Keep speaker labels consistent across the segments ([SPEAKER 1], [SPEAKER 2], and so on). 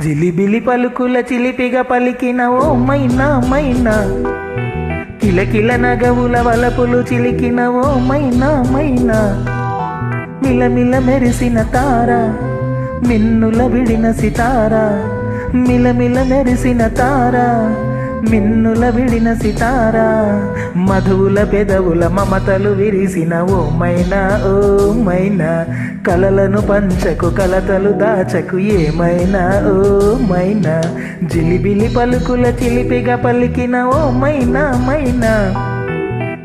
[SPEAKER 1] జిలిబిలి పలుకుల చిలిపిగా పలికిన ఓ మైనా మైనా, కిలకిల నగవుల వలపులు చిలికిన ఓ మైనా మైనా, మిలమిల మెరిసిన తార, మిన్నుల విడిన సితార, మిలమిల మెరిసిన తార, మిన్నుల విడిన సితార, మధువుల పెదవుల మమతలు విరిసిన ఓ మైనా ఓ మైనా, కలలను పంచకు కలతలు దాచకు ఏమైనా ఓ మైనా, జిలిబిలి పలుకుల చిలిపిగా పలికిన ఓ మైనా మైనా,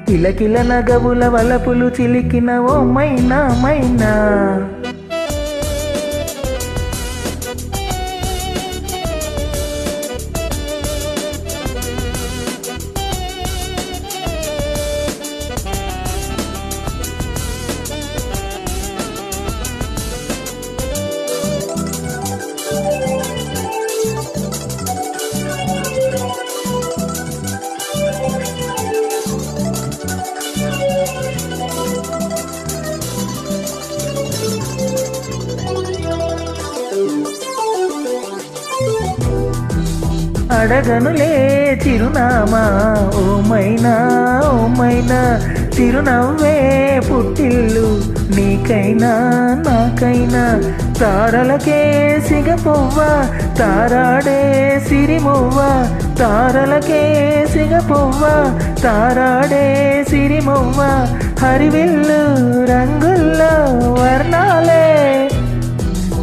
[SPEAKER 1] కిలకిల నగవుల వలపులు చిలికిన ఓ మైనా మైనా. అడగనులే చిరునామా ఓ మైనా ఓ మైనా, చిరునవ్వే పుట్టిల్లు నీకైనా నాకైనా, తారలకే సిగపువ్వ తారాడే సిరిమువ్వ, తారలకే సిగపువ్వ తారాడే సిరిమువ్వ, హరివిల్లు రంగుల్లో వర్ణాలే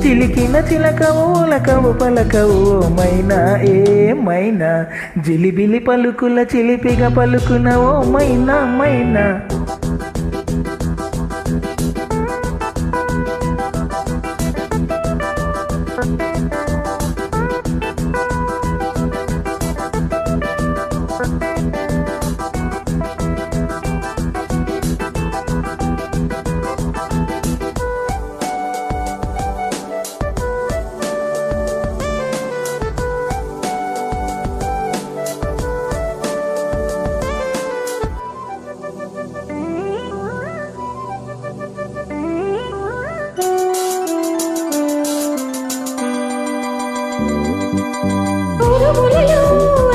[SPEAKER 1] చిలికిన చిలకవు లకవు పలకవు ఓ మైనా ఏమైనా, జిలిబిలి పలుకుల చిలిపిగా పలుకున ఓ మైనా మైనా.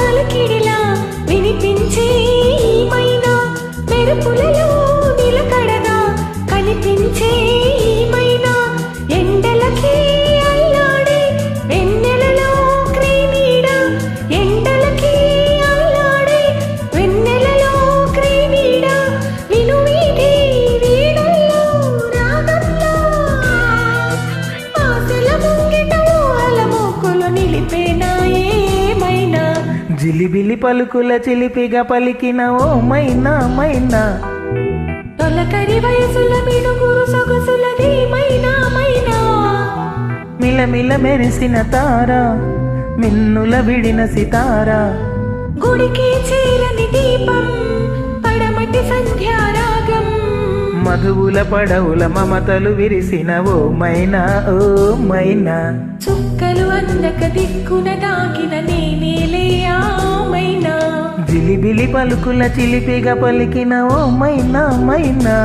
[SPEAKER 2] అలకిడిలా వినిపించే మైనా, మెరుపులలో నిలకడగా కనిపించే మైనా, ఎండలకి అల్లాడే వెన్నెలలో క్రీమీడ, ఎండలకి అల్లాడే వెన్నెలలో క్రీమీడ, వినువీటి వీణుల్లో రాగంలో ఆశల ముంగిట ఊహల మోకులు నిలిపేనా ఏమైనా,
[SPEAKER 1] జిలిబిలి పలుకుల చిలిపిగా పలికిన ఓ మైనా మైనా,
[SPEAKER 2] తొలకరి వయసుల మిడుగురు సొగసులది మైనా మైనా,
[SPEAKER 1] మిలమిల మెరిసిన తార, మిన్నుల విడిన సితార,
[SPEAKER 2] గుడికి చేరని దీపం పడమటి సంధ్యారాగం,
[SPEAKER 1] మధువుల పడవుల మమతలు విరిసిన ఓ మైనా ఓ మైనా,
[SPEAKER 2] చుక్కలు అందక దిక్కున దాగిన నేనేలే ఆ మైనా,
[SPEAKER 1] జిలిబిలి పలుకుల చిలిపిగా పలికిన ఓ మైనా మైనా,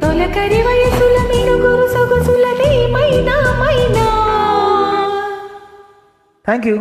[SPEAKER 2] తొలకరి వయసుల మిడుగురు సొగసులది మైనా మైనా.
[SPEAKER 1] Thank you.